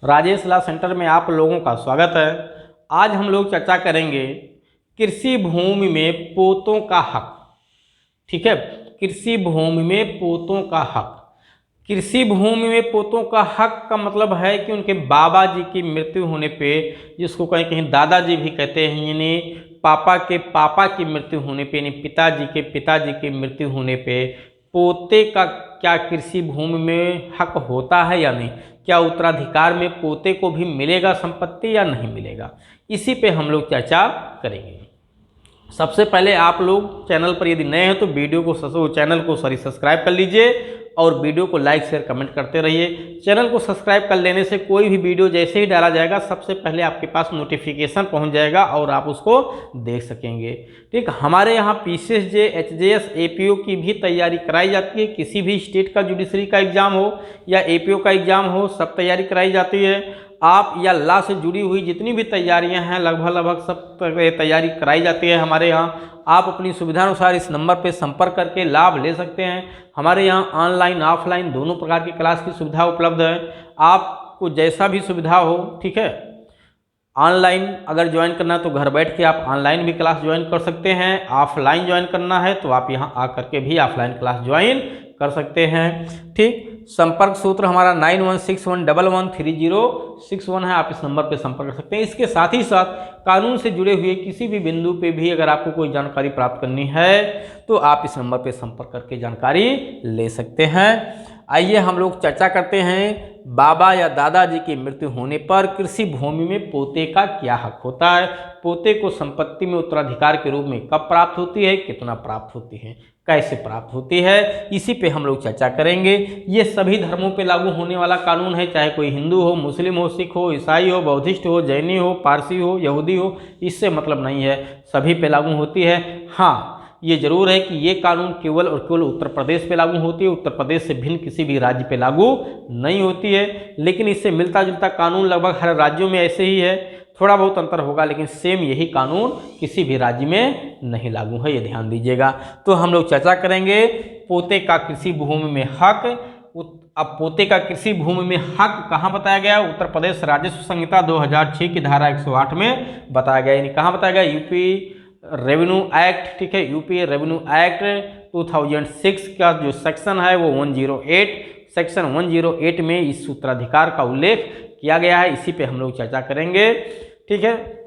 Rajesh law centre में आप लोगों का स्वागत है। आज हम लोग चर्चा करेंगे कृषि भूमि में पोतों का हक। ठीक है, कृषि भूमि में पोतों का हक। कृषि भूमि में पोतों का हक का मतलब है कि उनके बाबा जी की मृत्यु होने पे, जिसको कहीं कहीं दादाजी भी कहते हैं, यानी पापा के पापा की मृत्यु होने पे, यानी पिताजी की मृत्यु होने पे पोते का क्या कृषि भूमि में हक होता है या नहीं, क्या उत्तराधिकार में पोते को भी मिलेगा संपत्ति या नहीं मिलेगा, इसी पे हम लोग चर्चा करेंगे। सबसे पहले आप लोग चैनल पर यदि नए हैं तो चैनल को सब्सक्राइब कर लीजिए और वीडियो को लाइक शेयर कमेंट करते रहिए। चैनल को सब्सक्राइब कर लेने से कोई भी वीडियो जैसे ही डाला जाएगा सबसे पहले आपके पास नोटिफिकेशन पहुंच जाएगा और आप उसको देख सकेंगे। ठीक, हमारे यहाँ पीसीएसजे, एचजेएस, एपीओ की भी तैयारी कराई जाती है। किसी भी स्टेट का जुडिशरी का एग्जाम हो या एपीओ का एग्जाम हो, सब तैयारी कराई जाती है। आप या लॉ से जुड़ी हुई जितनी भी तैयारियां हैं लगभग सब तैयारी कराई जाती है हमारे यहाँ। आप अपनी सुविधानुसार इस नंबर पर संपर्क करके लाभ ले सकते हैं। हमारे यहाँ ऑनलाइन ऑफलाइन दोनों प्रकार की क्लास की सुविधा उपलब्ध है। आपको जैसा भी सुविधा हो, ठीक है, ऑनलाइन अगर ज्वाइन करना है तो घर बैठ के आप ऑनलाइन भी क्लास ज्वाइन कर सकते हैं। ऑफलाइन ज्वाइन करना है तो आप यहाँ आकर के भी ऑफलाइन क्लास ज्वाइन कर सकते हैं। ठीक, संपर्क सूत्र हमारा 9161113061 है। आप इस नंबर पे संपर्क कर सकते हैं। इसके साथ ही साथ कानून से जुड़े हुए किसी भी बिंदु पे भी अगर आपको कोई जानकारी प्राप्त करनी है तो आप इस नंबर पे संपर्क करके जानकारी ले सकते हैं। आइए हम लोग चर्चा करते हैं बाबा या दादाजी की मृत्यु होने पर कृषि भूमि में पोते का क्या हक होता है, पोते को संपत्ति में उत्तराधिकार के रूप में कब प्राप्त होती है, कितना प्राप्त होती है, कैसे प्राप्त होती है, इसी पे हम लोग चर्चा करेंगे। ये सभी धर्मों पे लागू होने वाला कानून है, चाहे कोई हिंदू हो, मुस्लिम हो, सिख हो, ईसाई हो, बौद्धिस्ट हो, जैनी हो, पारसी हो, यहूदी हो, इससे मतलब नहीं है, सभी पे लागू होती है। हाँ, ये जरूर है कि ये कानून केवल और केवल उत्तर प्रदेश पे लागू होती है, उत्तर प्रदेश से भिन्न किसी भी राज्य पे लागू नहीं होती है। लेकिन इससे मिलता जुलता कानून लगभग हर राज्यों में ऐसे ही है, थोड़ा बहुत अंतर होगा लेकिन सेम यही कानून किसी भी राज्य में नहीं लागू है, ये ध्यान दीजिएगा। तो हम लोग चर्चा करेंगे पोते का कृषि भूमि में हक। अब पोते का कृषि भूमि में हक कहाँ बताया गया? उत्तर प्रदेश राजस्व संहिता 2006 की धारा 108 में बताया गया। यानी कहाँ बताया गया? यूपी रेवेन्यू एक्ट, ठीक है, यूपी रेवेन्यू एक्ट 2006 का जो सेक्शन है वो 108, सेक्शन 108 में इस उत्तराधिकार का उल्लेख किया गया है। इसी पे हम लोग चर्चा करेंगे। ठीक है,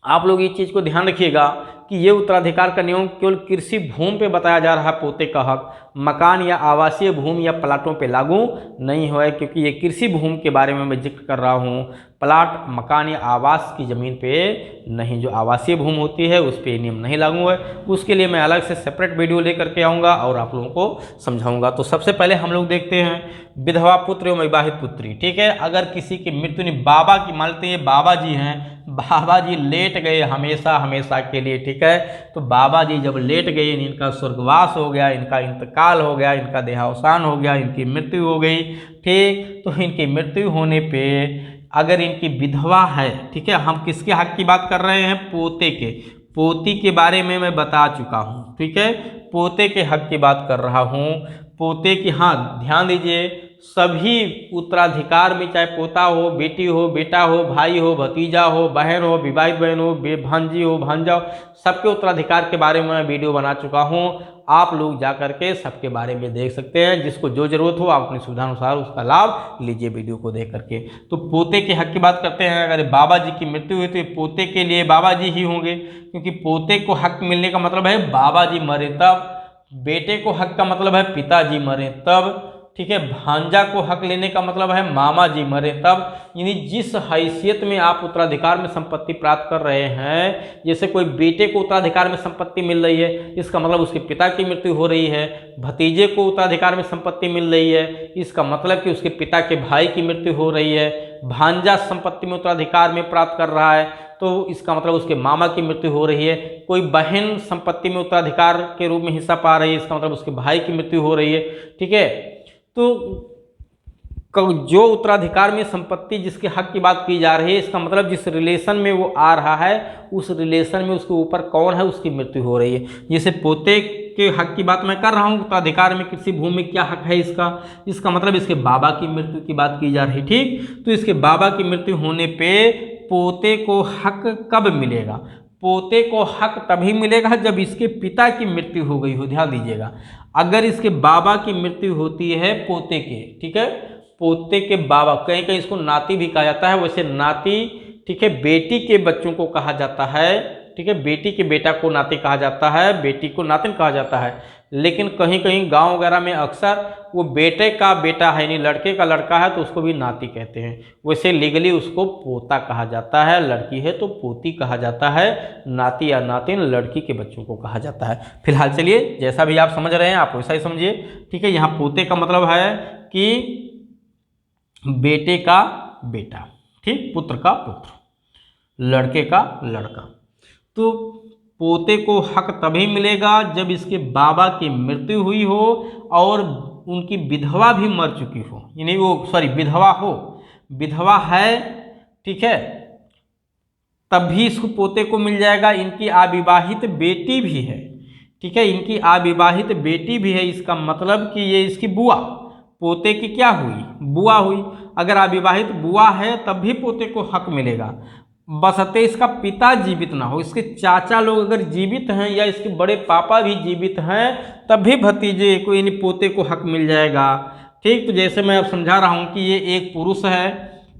आप लोग इस चीज़ को ध्यान रखिएगा कि ये उत्तराधिकार का नियम केवल कृषि भूमि पे बताया जा रहा है पोते का हक, मकान या आवासीय भूमि या प्लाटों पे लागू नहीं हुआ है, क्योंकि ये कृषि भूमि के बारे में मैं जिक्र कर रहा हूँ। प्लाट, मकान या आवास की ज़मीन पे नहीं, जो आवासीय भूमि होती है उस पर नियम नहीं लागू है। उसके लिए मैं अलग से सेपरेट वीडियो लेकर के आऊँगा और आप लोगों को समझाऊँगा। तो सबसे पहले हम लोग देखते हैं विधवा पुत्र एवं विवाहित पुत्री। ठीक है, अगर किसी की मृत्यु नहीं, बाबा की, मान लेते हैं बाबा जी हैं, बाबा जी लेट गए हमेशा हमेशा के लिए, ठीक है, तो बाबा जी जब लेट गए, इनका स्वर्गवास हो गया, इनका इंतकाल हो गया, इनका देहावसान हो गया, इनकी मृत्यु हो गई। ठीक, तो इनकी मृत्यु होने पे अगर इनकी विधवा है, ठीक है, हम किसके हक की बात कर रहे हैं? पोते के, पोती के बारे में मैं बता चुका हूँ। ठीक है, पोते के हक की बात कर रहा हूँ। पोते की, हाँ ध्यान दीजिए, सभी उत्तराधिकार में, चाहे पोता हो, बेटी हो, बेटा हो, भाई हो, भतीजा हो, बहन हो, विवाहित बहन हो, भांजी हो, भांजा हो, सबके उत्तराधिकार के बारे में मैं वीडियो बना चुका हूँ। आप लोग जा करके सबके बारे में देख सकते हैं। जिसको जो जरूरत हो आप अपनी सुविधानुसार उसका लाभ लीजिए वीडियो को देख करके। तो पोते के हक की बात करते हैं। अगर बाबा जी की मृत्यु हुई तो पोते के लिए बाबा जी ही होंगे, क्योंकि पोते को हक मिलने का मतलब है बाबा जी मरे तब, बेटे को हक का मतलब है पिताजी मरे तब, ठीक है, भांजा को हक लेने का मतलब है मामा जी मरे तब। यानी जिस हैसियत में आप उत्तराधिकार में संपत्ति प्राप्त कर रहे हैं, जैसे कोई बेटे को उत्तराधिकार में संपत्ति मिल रही है, इसका मतलब उसके पिता की मृत्यु हो रही है। भतीजे को उत्तराधिकार में संपत्ति मिल रही है, इसका मतलब कि उसके पिता के भाई की मृत्यु हो रही है। भांजा संपत्ति में उत्तराधिकार में प्राप्त कर रहा है तो इसका मतलब उसके मामा की मृत्यु हो रही है। कोई बहन संपत्ति में उत्तराधिकार के रूप में हिस्सा पा रही है, इसका मतलब उसके भाई की मृत्यु हो रही है। ठीक है, तो जो उत्तराधिकार में संपत्ति जिसके हक की बात की जा रही है, इसका मतलब जिस रिलेशन में वो आ रहा है उस रिलेशन में उसके ऊपर कौन है उसकी मृत्यु हो रही है। जैसे पोते के हक की बात मैं कर रहा हूँ, उत्तराधिकार में कृषि भूमि में क्या हक है इसका मतलब इसके बाबा की मृत्यु की बात की जा रही। ठीक, तो इसके बाबा की मृत्यु होने पे पोते को हक कब मिलेगा? पोते को हक तभी मिलेगा जब इसके पिता की मृत्यु हो गई हो। ध्यान दीजिएगा, अगर इसके बाबा की मृत्यु होती है पोते के, ठीक है, पोते के बाबा, कहीं कहीं इसको नाती भी कहा जाता है, वैसे नाती, ठीक है, बेटी के बच्चों को कहा जाता है, ठीक है, बेटी के बेटा को नाती कहा जाता है, बेटी को नातिन कहा जाता है। लेकिन कहीं कहीं गांव वगैरह में अक्सर वो बेटे का बेटा है, यानी लड़के का लड़का है, तो उसको भी नाती कहते हैं। वैसे लीगली उसको पोता कहा जाता है, लड़की है तो पोती कहा जाता है, नाती या नातिन लड़की के बच्चों को कहा जाता है। फिलहाल चलिए, जैसा भी आप समझ रहे हैं आप वैसा ही समझिए। ठीक है, यहाँ पोते का मतलब है कि बेटे का बेटा, ठीक, पुत्र का पुत्र, लड़के का लड़का। तो पोते को हक तभी मिलेगा जब इसके बाबा की मृत्यु हुई हो और उनकी विधवा भी मर चुकी हो, यानी वो विधवा हो, विधवा है, ठीक है, तभी इसको पोते को मिल जाएगा। इनकी अविवाहित बेटी भी है, ठीक है, इनकी अविवाहित बेटी भी है, इसका मतलब कि ये इसकी बुआ, पोते की क्या हुई? बुआ हुई। अगर अविवाहित बुआ है तब भी पोते को हक मिलेगा, बशर्ते इसका पिता जीवित ना हो। इसके चाचा लोग अगर जीवित हैं या इसके बड़े पापा भी जीवित हैं तब भी भतीजे को यानी पोते को हक मिल जाएगा। ठीक, तो जैसे मैं अब समझा रहा हूँ कि ये एक पुरुष है,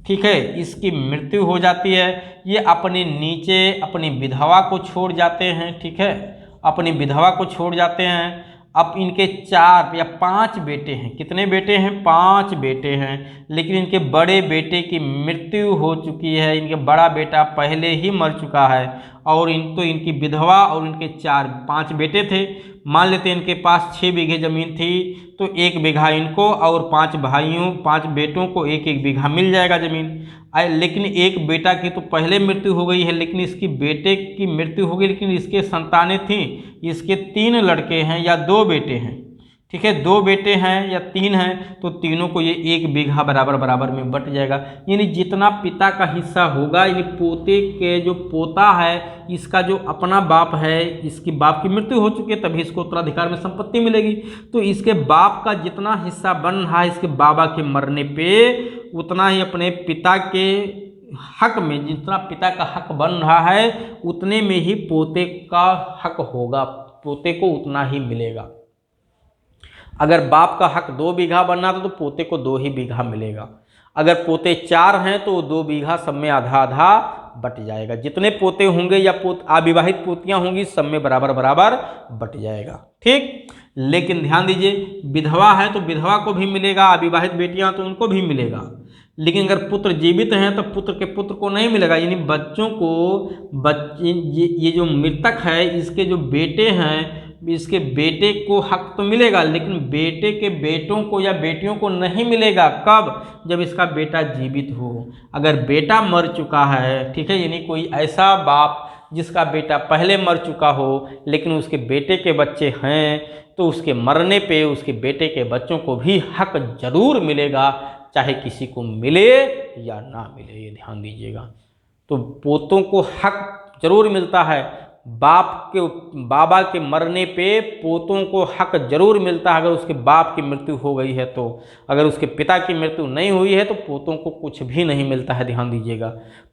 ठीक है, इसकी मृत्यु हो जाती है, ये अपने नीचे अपनी विधवा को छोड़ जाते हैं, ठीक है, अपनी विधवा को छोड़ जाते हैं। अब इनके 4 या 5 बेटे हैं। कितने बेटे हैं? 5 बेटे हैं, लेकिन इनके बड़े बेटे की मृत्यु हो चुकी है, इनके बड़ा बेटा पहले ही मर चुका है और इनकी विधवा और इनके 5 बेटे थे। मान लेते हैं इनके पास 6 बीघे ज़मीन थी, तो 1 बीघा इनको और 5 बेटों को 1 बीघा मिल जाएगा ज़मीन। लेकिन एक बेटा की तो पहले मृत्यु हो गई है, लेकिन इसकी बेटे की मृत्यु हो गई, लेकिन इसके संतानें थीं। इसके 3 लड़के हैं या 2 बेटे हैं, ठीक है, 2 बेटे हैं या 3 हैं, तो तीनों को ये 1 बीघा बराबर में बट जाएगा। यानी जितना पिता का हिस्सा होगा, यानी पोते के जो पोता है इसका जो अपना बाप है, इसकी बाप की मृत्यु हो चुकी है तभी इसको उत्तराधिकार में संपत्ति मिलेगी। तो इसके बाप का जितना हिस्सा बन रहा है इसके बाबा के मरने पे, उतना ही अपने पिता के हक में, जितना पिता का हक बन रहा है उतने में ही पोते का हक होगा, पोते को उतना ही मिलेगा। अगर बाप का हक 2 बीघा बनना था तो पोते को 2 ही बीघा मिलेगा। अगर पोते 4 हैं तो 2 बीघा सब में आधा आधा बट जाएगा। जितने पोते होंगे या अविवाहित पोतियां होंगी सब में बराबर बट जाएगा। ठीक, लेकिन ध्यान दीजिए, विधवा है तो विधवा को भी मिलेगा, अविवाहित बेटियां तो उनको भी मिलेगा। लेकिन अगर पुत्र जीवित हैं तो पुत्र के पुत्र को नहीं मिलेगा, यानी बच्चों को ये जो मृतक है इसके जो बेटे हैं इसके बेटे को हक तो मिलेगा, लेकिन बेटे के बेटों को या बेटियों को नहीं मिलेगा। कब? जब इसका बेटा जीवित हो। अगर बेटा मर चुका है, ठीक है, यानी कोई ऐसा बाप जिसका बेटा पहले मर चुका हो लेकिन उसके बेटे के बच्चे हैं, तो उसके मरने पे उसके बेटे के बच्चों को भी हक जरूर मिलेगा, चाहे किसी को मिले या ना मिले। ये ध्यान दीजिएगा। तो पोतों को हक जरूर मिलता है, बाबा के मरने पे पोतों को हक जरूर मिलता है। अगर उसके बाप की मृत्यु हो गई है तो, अगर उसके पिता की मृत्यु नहीं हुई है तो पोतों को कुछ भी नहीं मिलता है। ध्यान दीजिएगा,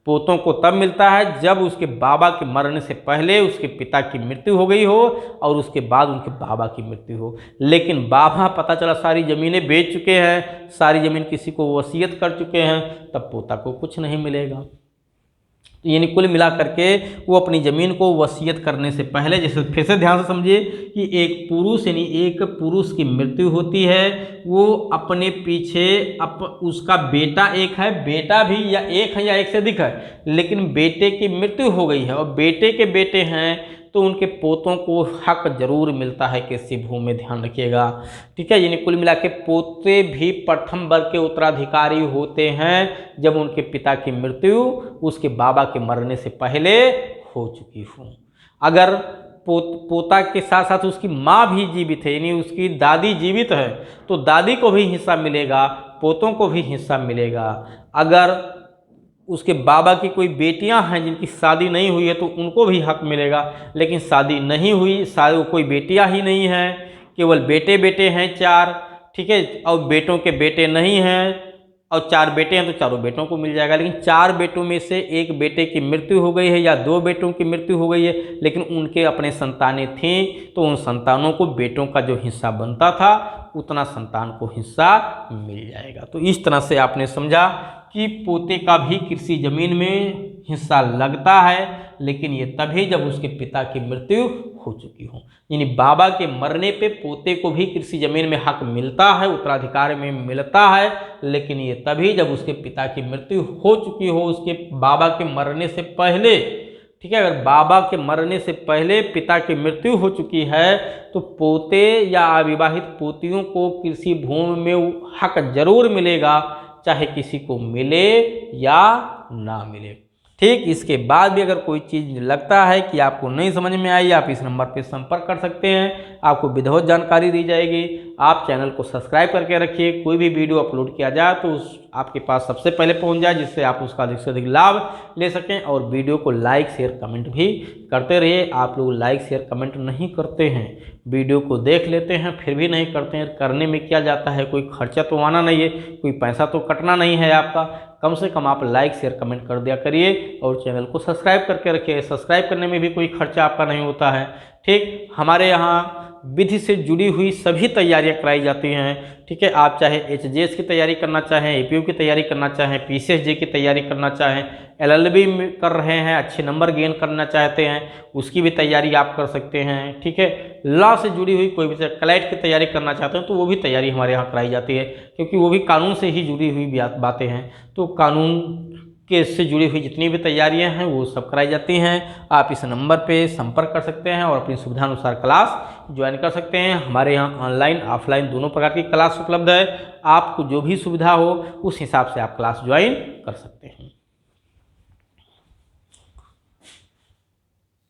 पोतों को तब मिलता है जब उसके बाबा के मरने से पहले उसके पिता की मृत्यु हो गई हो और उसके बाद उनके बाबा की मृत्यु हो। लेकिन बाबा पता चला सारी ज़मीनें बेच चुके हैं, सारी ज़मीन किसी को वसीयत कर चुके हैं, तब पोता को कुछ नहीं मिलेगा। तो यानी कुल मिला करके वो अपनी ज़मीन को वसीयत करने से पहले, जैसे फिर से ध्यान से समझिए कि एक पुरुष यानी एक पुरुष की मृत्यु होती है, वो अपने पीछे उसका बेटा एक है, बेटा भी या एक है या एक से अधिक है, लेकिन बेटे की मृत्यु हो गई है और बेटे के बेटे हैं तो उनके पोतों को हक जरूर मिलता है कृषि भूमि में। ध्यान रखिएगा, ठीक है। यानी कुल मिला के पोते भी प्रथम वर्ग के उत्तराधिकारी होते हैं जब उनके पिता की मृत्यु उसके बाबा के मरने से पहले हो चुकी हो। अगर पोता के साथ साथ उसकी माँ भी जीवित है, यानी उसकी दादी जीवित है, तो दादी को भी हिस्सा मिलेगा, पोतों को भी हिस्सा मिलेगा। अगर उसके बाबा की कोई बेटियां हैं जिनकी शादी नहीं हुई है तो उनको भी हक मिलेगा। लेकिन शादी नहीं हुई, शादी कोई बेटियां ही नहीं हैं, केवल बेटे बेटे हैं 4, ठीक है, और बेटों के बेटे नहीं हैं और 4 बेटे हैं तो चारों बेटों को मिल जाएगा। लेकिन 4 बेटों में से एक बेटे की मृत्यु हो गई है या 2 बेटों की मृत्यु हो गई है, लेकिन उनके अपने संतानें थीं तो उन संतानों को बेटों का जो हिस्सा बनता था उतना संतान को हिस्सा मिल जाएगा। तो इस तरह से आपने समझा कि पोते का भी कृषि जमीन में हिस्सा लगता है, लेकिन ये तभी जब उसके पिता की मृत्यु हो चुकी हो। यानी बाबा के मरने पे पोते को भी कृषि जमीन में हक मिलता है, उत्तराधिकार में मिलता है, लेकिन ये तभी जब उसके पिता की मृत्यु हो चुकी हो, उसके बाबा के मरने से पहले। ठीक है, अगर बाबा के मरने से पहले पिता की मृत्यु हो चुकी है तो पोते या अविवाहित पोतियों को कृषि भूमि में हक जरूर मिलेगा, चाहे किसी को मिले या ना मिले। ठीक, इसके बाद भी अगर कोई चीज़ लगता है कि आपको नहीं समझ में आई, आप इस नंबर पर संपर्क कर सकते हैं, आपको विधिवत जानकारी दी जाएगी। आप चैनल को सब्सक्राइब करके रखिए, कोई भी वीडियो अपलोड किया जाए तो आपके पास सबसे पहले पहुंच जाए, जिससे आप उसका अधिक से अधिक लाभ ले सकें। और वीडियो को लाइक शेयर कमेंट भी करते रहिए। आप लोग लाइक शेयर कमेंट नहीं करते हैं, वीडियो को देख लेते हैं फिर भी नहीं करते हैं। करने में क्या जाता है, कोई खर्चा तो आना नहीं है, कोई पैसा तो कटना नहीं है आपका। कम से कम आप लाइक शेयर कमेंट कर दिया करिए और चैनल को सब्सक्राइब करके रखिए। सब्सक्राइब करने में भी कोई खर्चा आपका नहीं होता है। ठीक, हमारे यहाँ विधि से जुड़ी हुई सभी तैयारियां कराई जाती हैं। ठीक है, आप चाहे HJS की तैयारी करना चाहें, APU की तैयारी करना चाहें, PCSJ की तैयारी करना चाहें, LLB कर रहे हैं, अच्छे नंबर गेन करना चाहते हैं, उसकी भी तैयारी आप कर सकते हैं। ठीक है, लॉ से जुड़ी हुई कोई भी क्लैट की तैयारी करना चाहते हैं तो वो भी तैयारी हमारे यहाँ कराई जाती है, क्योंकि वो भी कानून से ही जुड़ी हुई बातें हैं। तो कानून के इससे जुड़ी हुई जितनी भी तैयारियां हैं वो सब कराई जाती हैं। आप इस नंबर पे संपर्क कर सकते हैं और अपनी सुविधानुसार क्लास ज्वाइन कर सकते हैं। हमारे यहाँ ऑनलाइन ऑफलाइन दोनों प्रकार की क्लास उपलब्ध है। आपको जो भी सुविधा हो उस हिसाब से आप क्लास ज्वाइन कर सकते हैं।